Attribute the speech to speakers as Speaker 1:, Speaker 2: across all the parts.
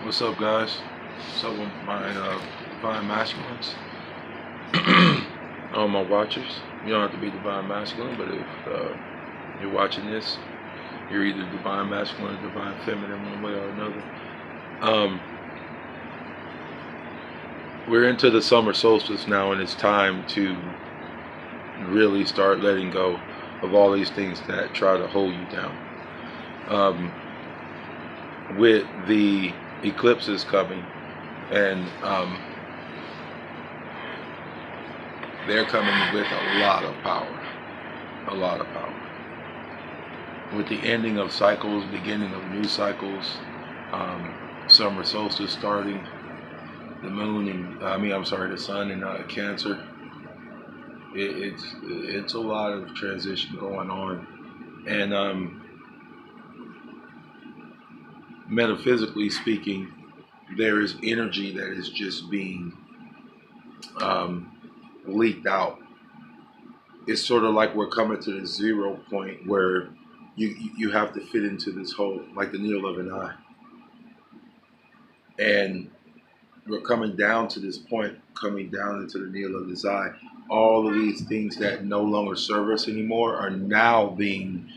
Speaker 1: What's up, guys? What's up with my divine masculines? All my watchers. You don't have to be divine masculine, but if you're watching this, you're either divine masculine or divine feminine, one way or another. We're into the summer solstice now, and it's time to really start letting go of all these things that try to hold you down. With the eclipses coming, and they're coming with a lot of power. With the ending of cycles, beginning of new cycles, summer solstice starting, the moon and the sun in Cancer. It's a lot of transition going on, and metaphysically speaking, there is energy that is just being leaked out. It's sort of like we're coming to the 0 point where you have to fit into this hole, like the needle of an eye. And we're coming down to this point, coming down into the needle of this eye. All of these things that no longer serve us anymore are now being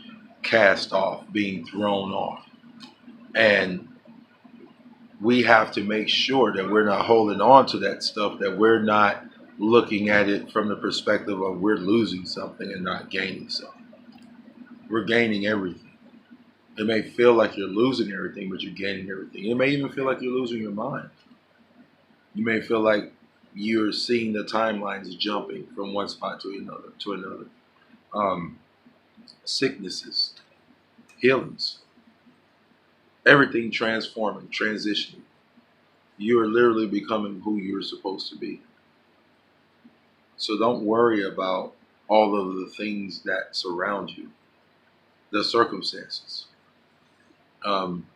Speaker 1: cast off, being thrown off. And we have to make sure that we're not holding on to that stuff, that we're not looking at it from the perspective of we're losing something and not gaining something. We're gaining everything. It may feel like you're losing everything, but you're gaining everything. It may even feel like you're losing your mind. You may feel like you're seeing the timelines jumping from one spot to another. Sicknesses, healings, everything transforming, transitioning. You are literally becoming who you're supposed to be. So don't worry about all of the things that surround you, the circumstances. Don't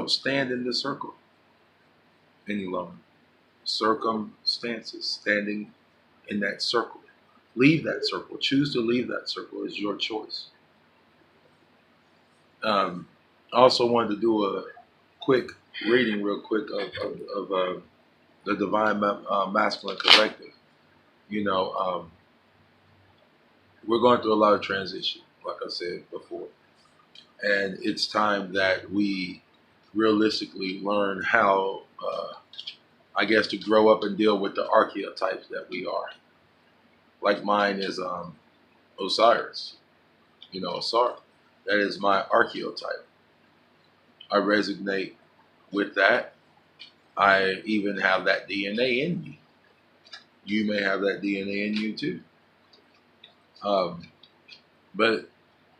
Speaker 1: stand in the circle any longer. Circumstances, standing in that circle. Leave that circle. Choose to leave that circle. Is your choice. I also wanted to do a quick reading real quick of the Divine Masculine Collective. We're going through a lot of transition, like I said before. And it's time that we realistically learn how, to grow up and deal with the archetypes that we are. Like mine is Osiris, Osar. That is my archetype. I resonate with that. I even have that DNA in me. You may have that DNA in you too. But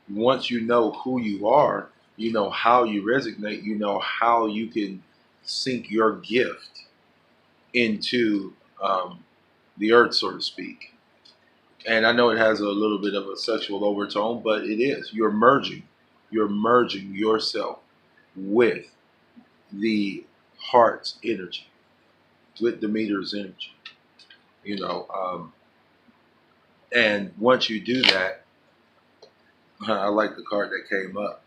Speaker 1: once you know who you are, you know how you resonate, you know how you can sink your gift into the earth, so to speak. And I know it has a little bit of a sexual overtone, but it is. You're merging yourself with the heart's energy, with Demeter's energy, and once you do that, I like the card that came up.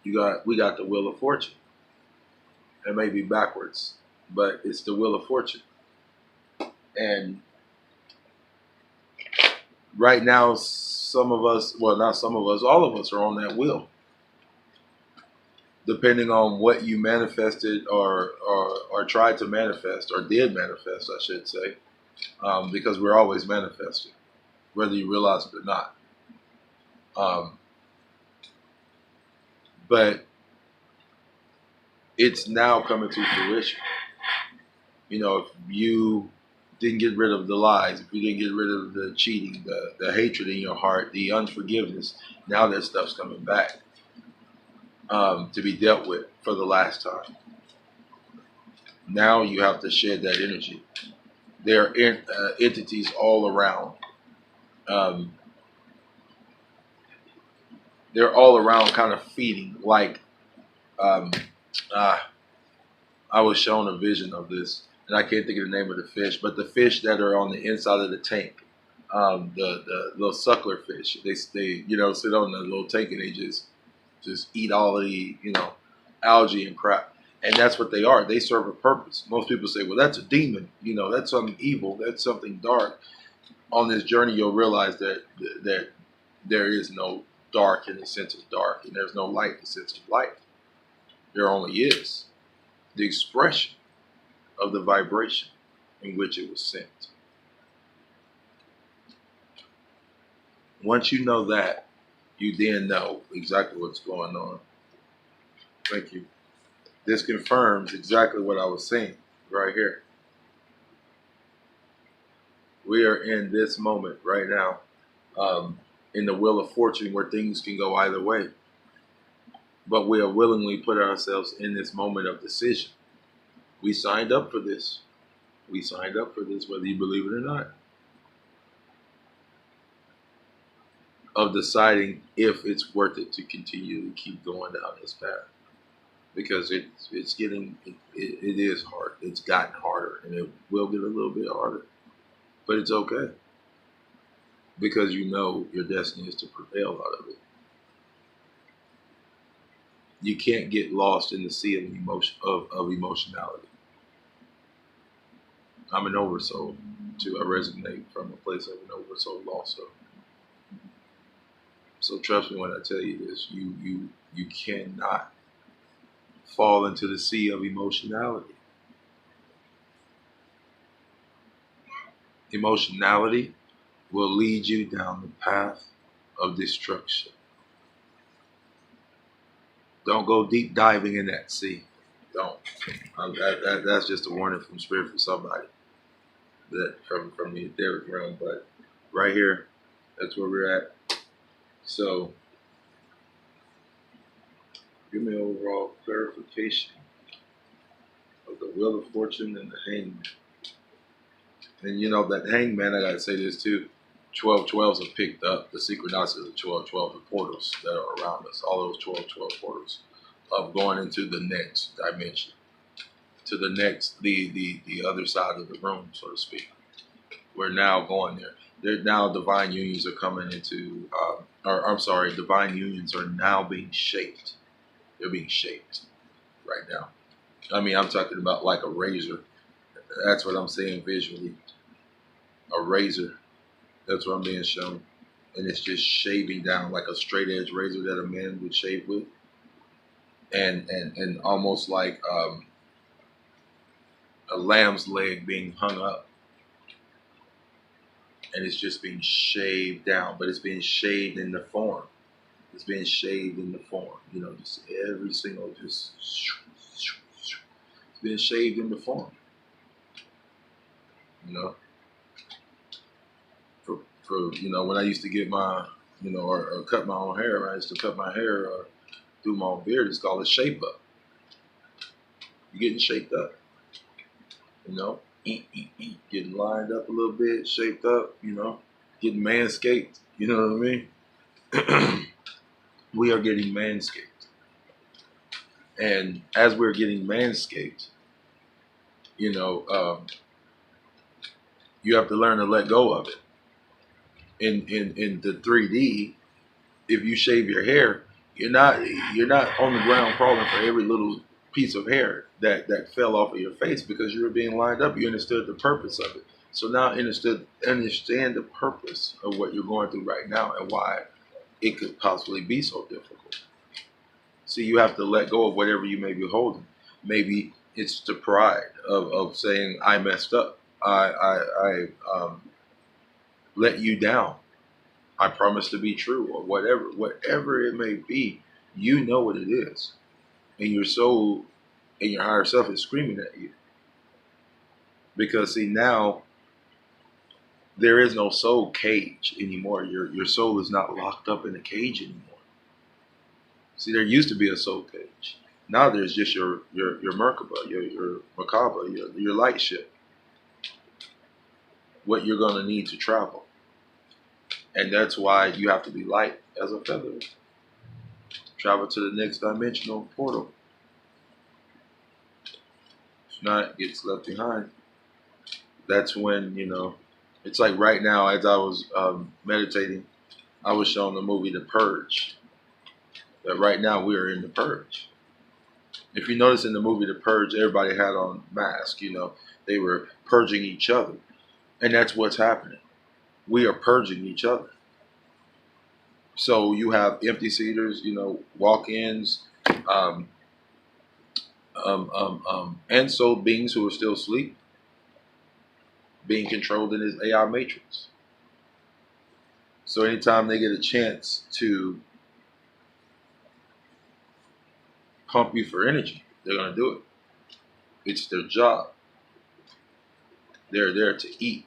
Speaker 1: We got the Wheel of Fortune. It may be backwards, but it's the Wheel of Fortune. And right now, some of us, well, not some of us, all of us are on that wheel. Depending on what you manifested or tried to manifest, or did manifest, I should say, because we're always manifesting, whether you realize it or not. But it's now coming to fruition. If you didn't get rid of the lies, if you didn't get rid of the cheating, the hatred in your heart, the unforgiveness, now that stuff's coming back to be dealt with for the last time. Now you have to shed that energy. There are entities all around. They're all around kind of feeding, like I was shown a vision of this, and I can't think of the name of the fish, but the fish that are on the inside of the tank, the little suckler fish, they sit on the little tank and they just eat all of the algae and crap. And that's what they are. They serve a purpose. Most people say, well, that's a demon. That's something evil. That's something dark. On this journey, you'll realize that there is no dark in the sense of dark, and there's no light in the sense of light. There only is the expression of the vibration in which it was sent. Once you know that, you then know exactly what's going on. Thank you. This confirms exactly what I was saying right here. We are in this moment right now, in the wheel of fortune where things can go either way. But we are willingly put ourselves in this moment of decision. We signed up for this. We signed up for this, whether you believe it or not. Of deciding if it's worth it to continue to keep going down this path. Because it is hard. It's gotten harder, and it will get a little bit harder. But it's okay. Because you know your destiny is to prevail out of it. You can't get lost in the sea of emotionality. I'm an oversoul too. I resonate from a place of an oversoul also. So trust me when I tell you this. You cannot fall into the sea of emotionality. Emotionality will lead you down the path of destruction. Don't go deep diving in that sea. Don't. That's just a warning from Spirit for somebody. That from the etheric realm. But right here, that's where we're at. So, give me overall clarification of the Wheel of Fortune and the Hangman. And that Hangman, I gotta say this too. 1212s have picked up the synchronicities of 1212, the portals that are around us. All those 1212 portals of going into the next dimension, to the next, the other side of the room, so to speak. We're now going there. Now divine unions are coming into, divine unions are now being shaped. They're being shaped right now. I mean, I'm talking about like a razor. That's what I'm saying visually. A razor. That's what I'm being shown. And it's just shaving down like a straight edge razor that a man would shave with. And almost like a lamb's leg being hung up. And it's just being shaved down, but it's being shaved in the form. It's being shaved in the form. Just every single, it's being shaved in the form. For when I used to get my, or cut my own hair, I used to cut my hair or do my own beard. It's called a shape up. You're getting shaped up. Getting lined up a little bit, shaped up, getting manscaped, you know what I mean? We are getting manscaped. And as we're getting manscaped, you have to learn to let go of it. In the 3D, if you shave your hair, you're not on the ground crawling for every little piece of hair that fell off of your face because you were being lined up. You understood the purpose of it. So now understand the purpose of what you're going through right now and why it could possibly be so difficult. See, you have to let go of whatever you may be holding. Maybe it's the pride of saying, I messed up. I let you down. I promise to be true, or whatever it may be. You know what it is. And your soul and your higher self is screaming at you. Because see, now there is no soul cage anymore. Your soul is not locked up in a cage anymore. See, there used to be a soul cage. Now there's just your Merkaba, your Merkaba, your light ship. What you're gonna need to travel. And that's why you have to be light as a feather. Travel to the next dimensional portal. If not, it gets left behind. That's when, it's like right now as I was meditating, I was shown the movie The Purge. That right now we are in the purge. If you notice in the movie The Purge, everybody had on masks. They were purging each other, and that's what's happening. We are purging each other. So you have empty seaters, walk-ins, um, and so beings who are still asleep, being controlled in this AI matrix. So anytime they get a chance to pump you for energy, they're going to do it. It's their job. They're there to eat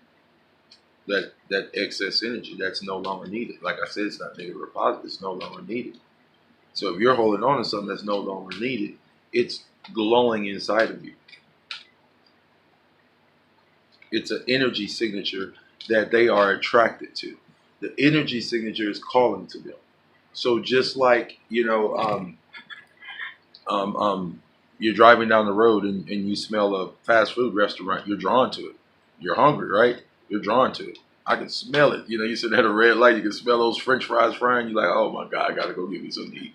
Speaker 1: that excess energy that's no longer needed. Like I said, it's not negative or positive. It's no longer needed. So if you're holding on to something that's no longer needed, it's glowing inside of you. It's an energy signature that they are attracted to. The energy signature is calling to them. So just like, you're driving down the road and you smell a fast food restaurant, you're drawn to it. You're hungry, right? You're drawn to it. I can smell it. You sit at a red light, you can smell those French fries frying. You're like, oh my God, I got to go get me something to eat.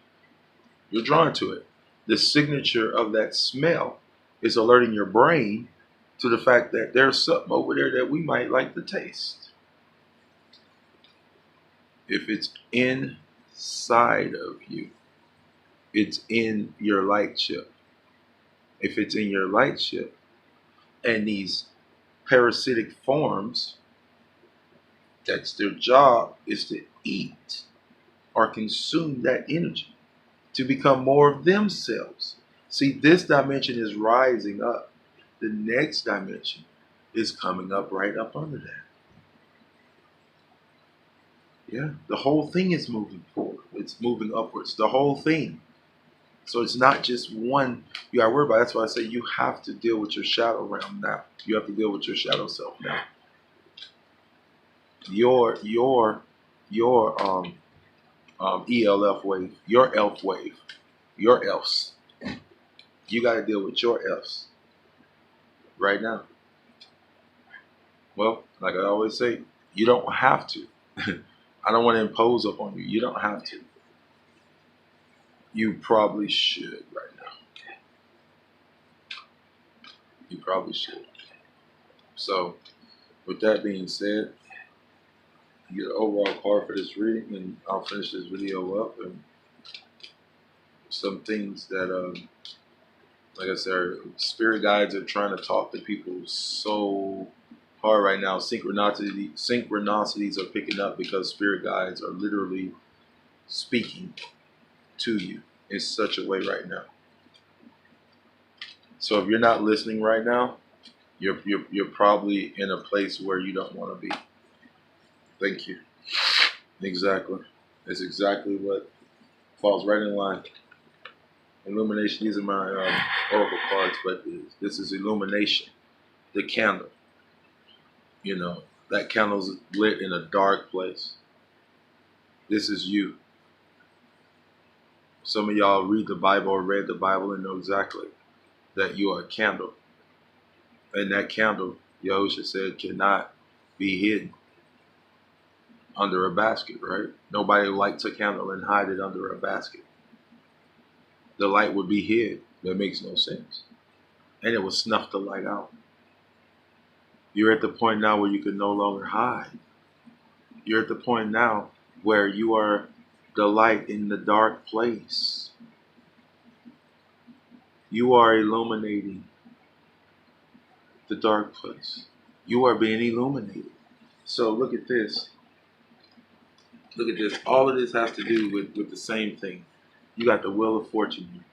Speaker 1: You're drawn to it. The signature of that smell is alerting your brain to the fact that there's something over there that we might like to taste. If it's inside of you, it's in your light ship. If it's in your light ship, and these parasitic forms, that's their job, is to eat or consume that energy to become more of themselves. See, this dimension is rising up. The next dimension is coming up right up under that. Yeah, the whole thing is moving forward. It's moving upwards. The whole thing. So it's not just one you got to worry about. That's why I say you have to deal with your shadow realm now. You have to deal with your shadow self now. Your ELF wave, your elf wave, your elves. You got to deal with your elves right now. Well, like I always say, you don't have to. I don't want to impose upon you. You don't have to. You probably should right now. You probably should. So, with that being said, you get an overall card for this reading, and I'll finish this video up. And some things that, like I said, spirit guides are trying to talk to people so hard right now. Synchronicities are picking up because spirit guides are literally speaking to you in such a way right now. So if you're not listening right now, you're probably in a place where you don't want to be. Thank you. Exactly. It's exactly what falls right in line. Illumination. These are my oracle cards, but this is illumination. The candle. That candle's lit in a dark place. This is you. Some of y'all read the Bible or read the Bible and know exactly that you are a candle. And that candle, Yahusha said, cannot be hidden under a basket, right? Nobody lights a candle and hide it under a basket. The light would be hid. That makes no sense. And it would snuff the light out. You're at the point now where you can no longer hide. You're at the point now where you are the light in the dark place. You are illuminating the dark place. You are being illuminated. So look at this. Look at this. All of this has to do with the same thing. You got the Wheel of Fortune here.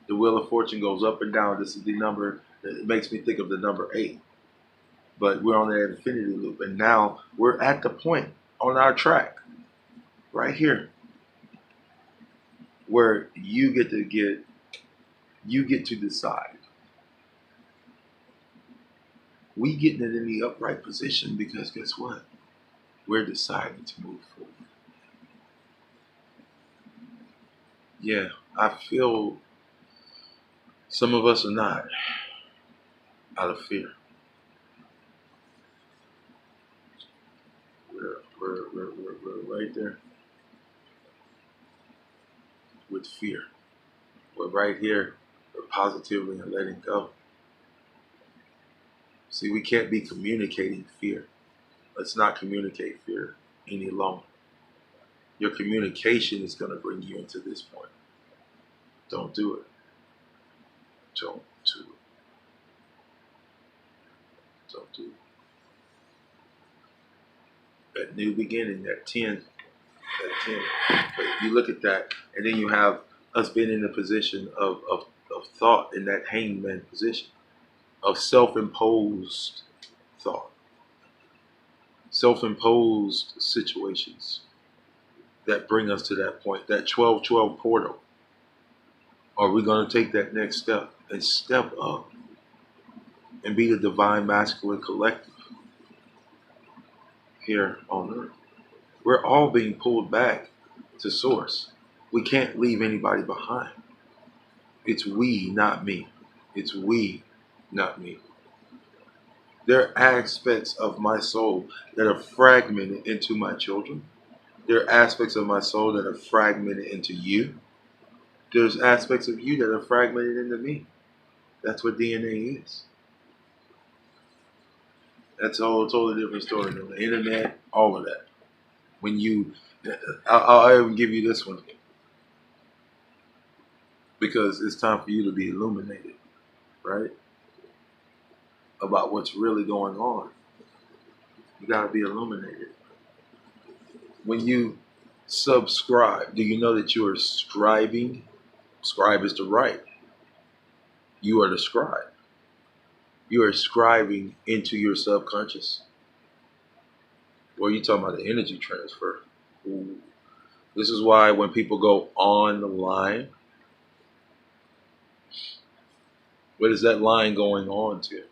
Speaker 1: The Wheel of Fortune goes up and down. This is the number that makes me think of the number 8. But we're on that infinity loop. And now we're at the point on our track right here where you get to decide. We getting it in the upright position because guess what? We're deciding to move forward. Yeah, I feel some of us are not, out of fear. We're right there with fear. We're right here but positively and letting go. See, we can't be communicating fear. Let's not communicate fear any longer. Your communication is going to bring you into this point. Don't do it. Don't do it. Don't do it. That new beginning, that 10, that 10. But you look at that, and then you have us being in the position of thought, in that hangman position, of self-imposed thought, self-imposed situations that bring us to that point, that 12-12 portal. Are we going to take that next step and step up and be the divine masculine collective here on earth? We're all being pulled back to source. We can't leave anybody behind. It's we, not me. It's we, not me. There are aspects of my soul that are fragmented into my children. There are aspects of my soul that are fragmented into you. There's aspects of you that are fragmented into me. That's what DNA is. That's a whole totally different story than the internet, all of that. When you, I'll even give you this one because it's time for you to be illuminated, right? About what's really going on. You got to be illuminated. When you subscribe, do you know that you are scribing? Scribe is to write. You are the scribe. You are scribing into your subconscious. Well, you're talking about the energy transfer. Ooh. This is why when people go on the line, what is that line going on to?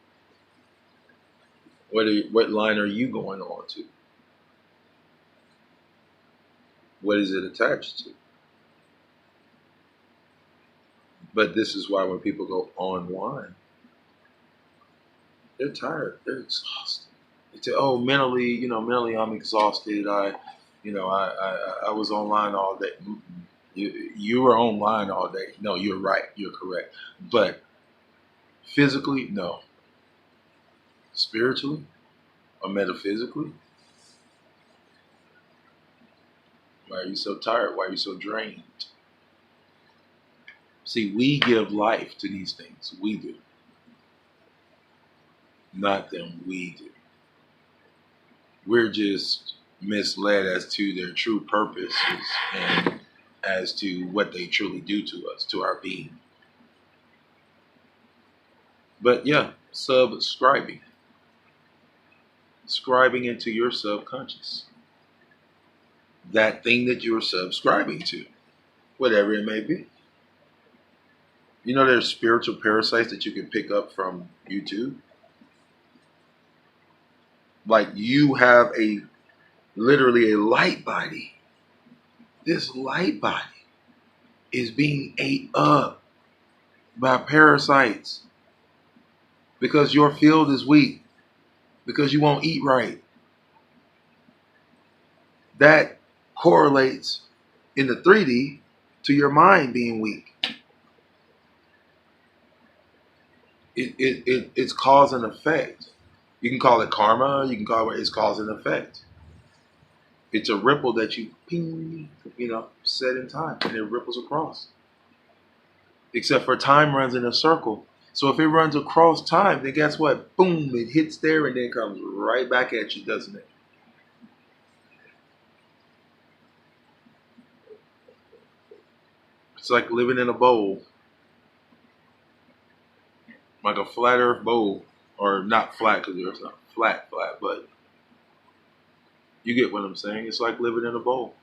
Speaker 1: What line are you going on to? What is it attached to? But this is why when people go online, they're tired. They're exhausted. They say, "Oh, mentally I'm exhausted. I was online all day." You were online all day. No, you're right. You're correct. But physically, no. Spiritually or metaphysically, why are you so tired? Why are you so drained? See, we give life to these things. We do. Not them. We do. We're just misled as to their true purposes and as to what they truly do to us, to our being. But yeah, subscribing. Scribing into your subconscious. That thing that you're subscribing to, whatever it may be. You know there's spiritual parasites that you can pick up from YouTube? Like you have literally a light body. This light body is being ate up by parasites because your field is weak, because you won't eat right. That correlates in the 3D to your mind being weak. It's cause and effect. You can call it karma, you can call it it's cause and effect. It's a ripple that you ping, set in time and it ripples across. Except for time runs in a circle. So if it runs across time, then guess what? Boom, it hits there and then comes right back at you, doesn't it? It's like living in a bowl. Like a flat earth bowl. Or not flat because there's not flat, but you get what I'm saying. It's like living in a bowl.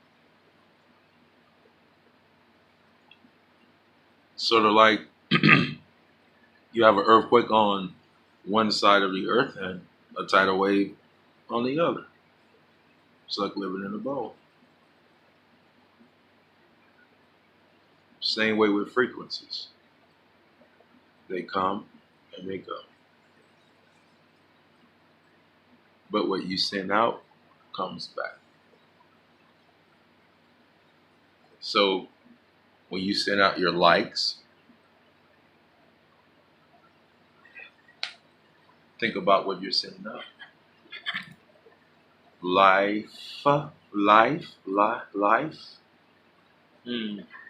Speaker 1: Sort of like you have an earthquake on one side of the earth and a tidal wave on the other. It's like living in a bowl. Same way with frequencies. They come and they go. But what you send out comes back. So when you send out your likes, Think about what you're setting up. Life, life, life.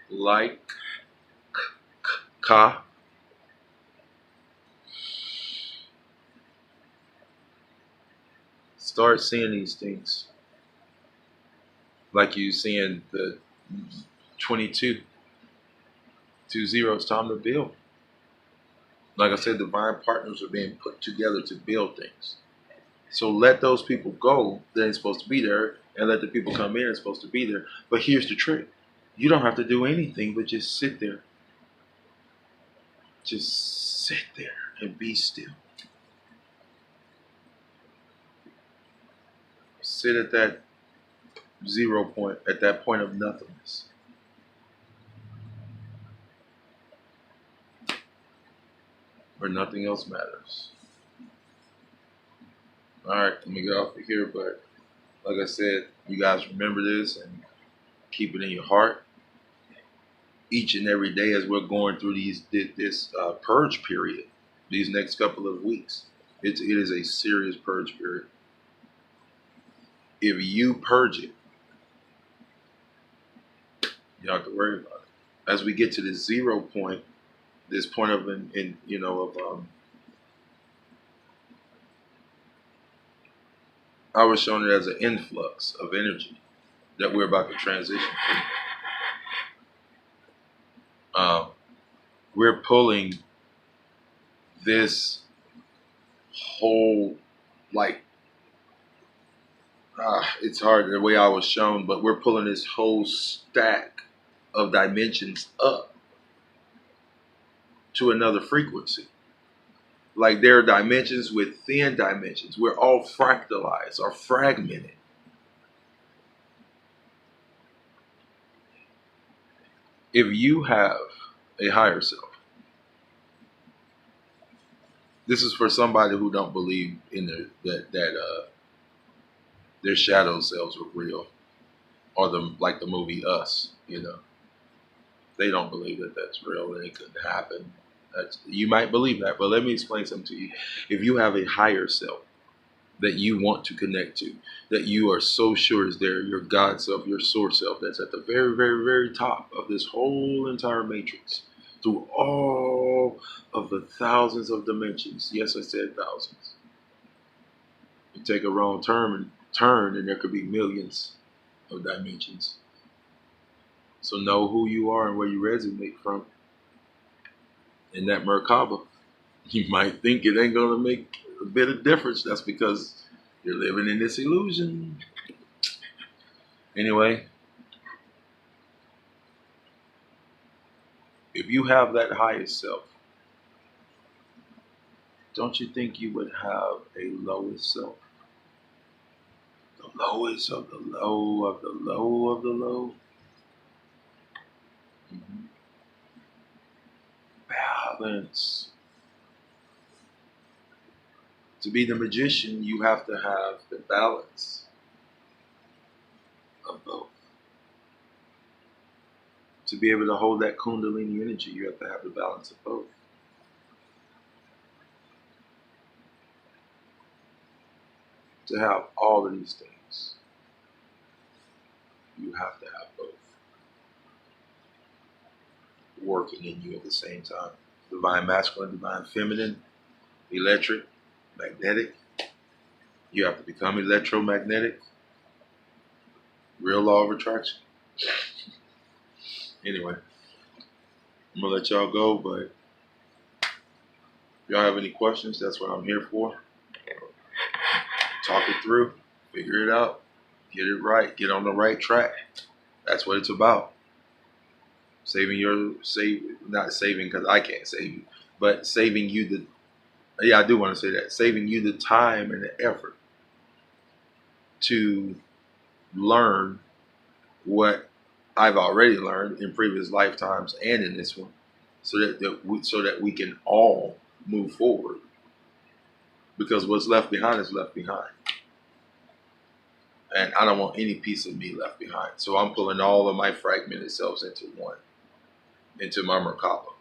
Speaker 1: Like, ka. Start seeing these things. Like you seeing the 22, 20. It's time to build. Like I said, divine partners are being put together to build things. So let those people go that ain't supposed to be there, and let the people come in that's supposed to be there. But here's the trick. You don't have to do anything but just sit there. Just sit there and be still. Sit at that 0 point, at that point of nothingness. Where nothing else matters. Alright, let me get off of here, but like I said, you guys remember this and keep it in your heart. Each and every day as we're going through this purge period, these next couple of weeks, it is a serious purge period. If you purge it, you don't have to worry about it. As we get to this 0 point, this point of I was shown it as an influx of energy that we're about to transition to. We're pulling this whole, it's hard the way I was shown, but we're pulling this whole stack of dimensions up to another frequency. Like there are dimensions within dimensions. We're all fractalized or fragmented. If you have a higher self, this is for somebody who don't believe in that their shadow selves were real, or like the movie Us. They don't believe that that's real and it couldn't happen. You might believe that, but let me explain something to you. If you have a higher self that you want to connect to, that you are so sure is there, your God self, your source self, that's at the very, very, very top of this whole entire matrix, through all of the thousands of dimensions. Yes, I said thousands. You take a wrong turn, and there could be millions of dimensions. So know who you are and where you resonate from. In that Merkaba, you might think it ain't gonna make a bit of difference. That's because you're living in this illusion. Anyway, if you have that highest self, don't you think you would have a lowest self? The lowest of the low of the low of the low. Mm-hmm. Balance. To be the magician, you have to have the balance of both. To be able to hold that Kundalini energy, you have to have the balance of both. To have all of these things, you have to have both working in you at the same time. Divine masculine, divine feminine, electric, magnetic. You have to become electromagnetic. Real law of attraction. Anyway, I'm going to let y'all go, but if y'all have any questions, that's what I'm here for. Talk it through, figure it out, get it right, get on the right track. That's what it's about. Not saving because I can't save you, but saving you I do want to say that, saving you the time and the effort to learn what I've already learned in previous lifetimes and in this one, so that we can all move forward. Because what's left behind is left behind. And I don't want any piece of me left behind. So I'm pulling all of my fragmented selves into one, into my Merkaba.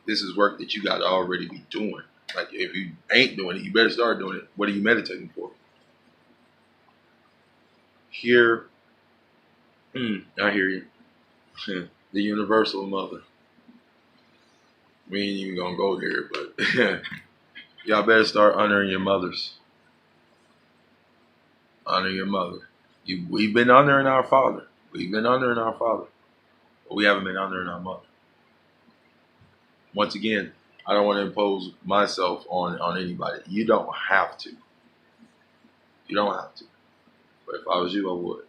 Speaker 1: This is work that you got to already be doing. Like if you ain't doing it, you better start doing it. What are you meditating for? Here, I hear you. The universal mother. We ain't even gonna go there, but y'all better start honoring your mothers. Honor your mother. We've been honoring our father. We've been honoring our father, but we haven't been honoring our mother. Once again, I don't want to impose myself on anybody. You don't have to. You don't have to. But if I was you, I would.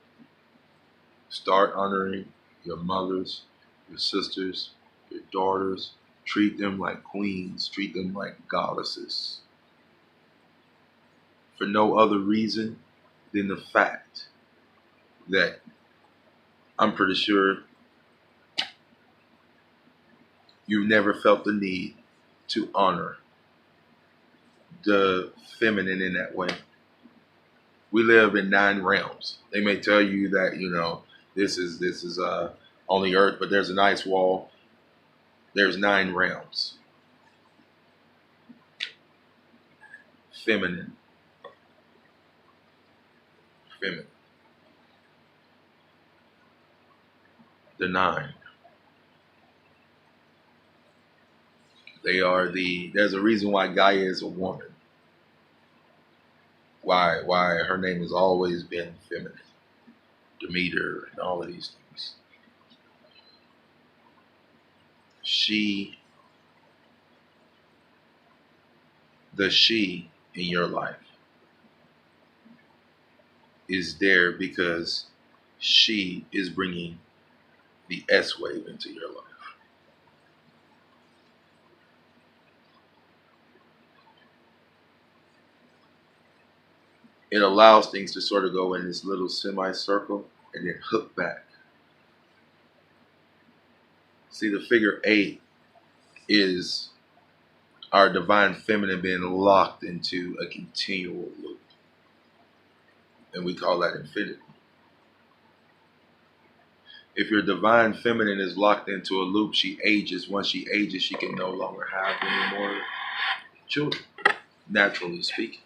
Speaker 1: Start honoring your mothers, your sisters, your daughters. Treat them like queens. Treat them like goddesses. For no other reason than the fact that I'm pretty sure you've never felt the need to honor the feminine in that way. We live in 9 realms. They may tell you that, this is only Earth, but there's an ice wall. There's 9 realms. Feminine. Feminine. The 9. There's a reason why Gaia is a woman. Why her name has always been feminine. Demeter and all of these things. The she in your life is there because she is bringing the S wave into your life. It allows things to sort of go in this little semicircle and then hook back. See, the figure 8 is our divine feminine being locked into a continual loop. And we call that infinity. If your divine feminine is locked into a loop, she ages. Once she ages, she can no longer have any more children, naturally speaking.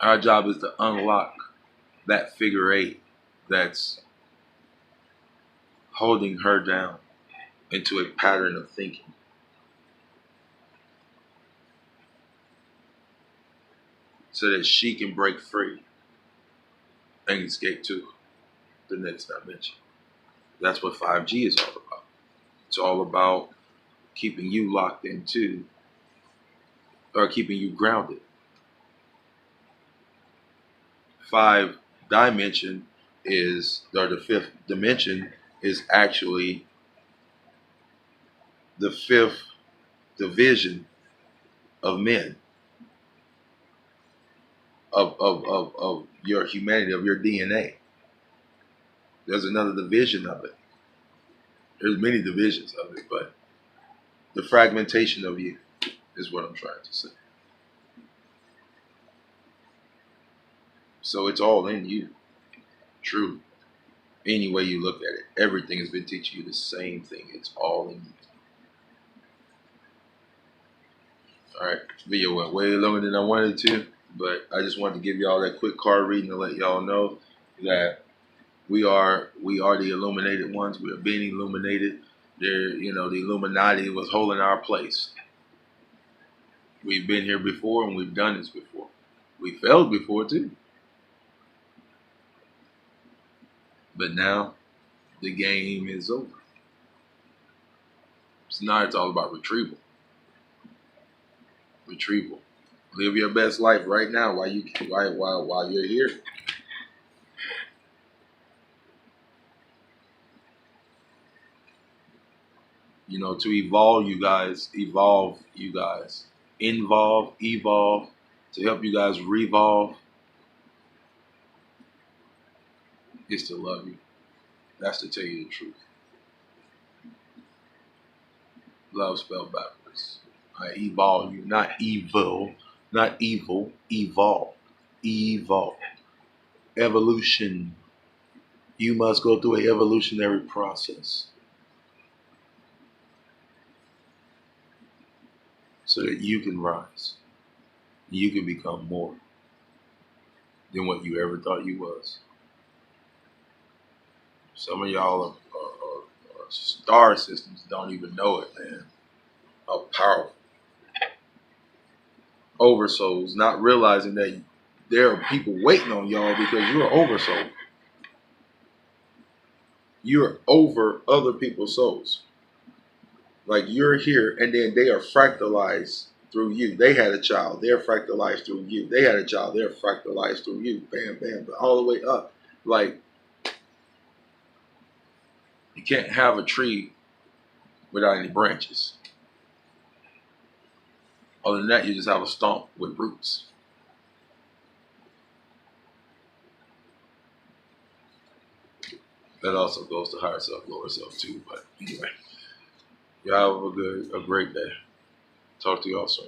Speaker 1: Our job is to unlock that figure 8 that's holding her down into a pattern of thinking. So that she can break free and escape to the next dimension. That's what 5G is all about. It's all about keeping you locked into, or keeping you grounded. 5 dimension is, or the 5th dimension is actually the 5th division of men, of your humanity, of your DNA. There's another division of it. There's many divisions of it, but the fragmentation of you is what I'm trying to say. So it's all in you, truly. Any way you look at it, everything has been teaching you the same thing. It's all in you. All right, video went way longer than I wanted to, but I just wanted to give y'all that quick card reading to let y'all know that we are the illuminated ones. We are being illuminated. There, the Illuminati was holding our place. We've been here before and we've done this before. We failed before too. But now the game is over. So now it's all about retrieval. Retrieval. Live your best life right now while you're here. To evolve you guys, evolve, to help you guys revolve, is to love you. That's to tell you the truth. Love spelled backwards. I evolve you, not evil, evolve. Evolve. Evolution. You must go through an evolutionary process. so that you can rise. You can become more than what you ever thought you was. Some of y'all are star systems don't even know it, man. How powerful. Oversouls, not realizing that there are people waiting on y'all because you're oversoul. You're over other people's souls. Like you're here and then they are fractalized through you. They had a child, they're fractalized through you. They had a child, they're fractalized through you. Bam, bam, but all the way up. Like you can't have a tree without any branches. Other than that, you just have a stump with roots. That also goes to higher self, lower self too. But anyway, y'all have a great day. Talk to y'all soon.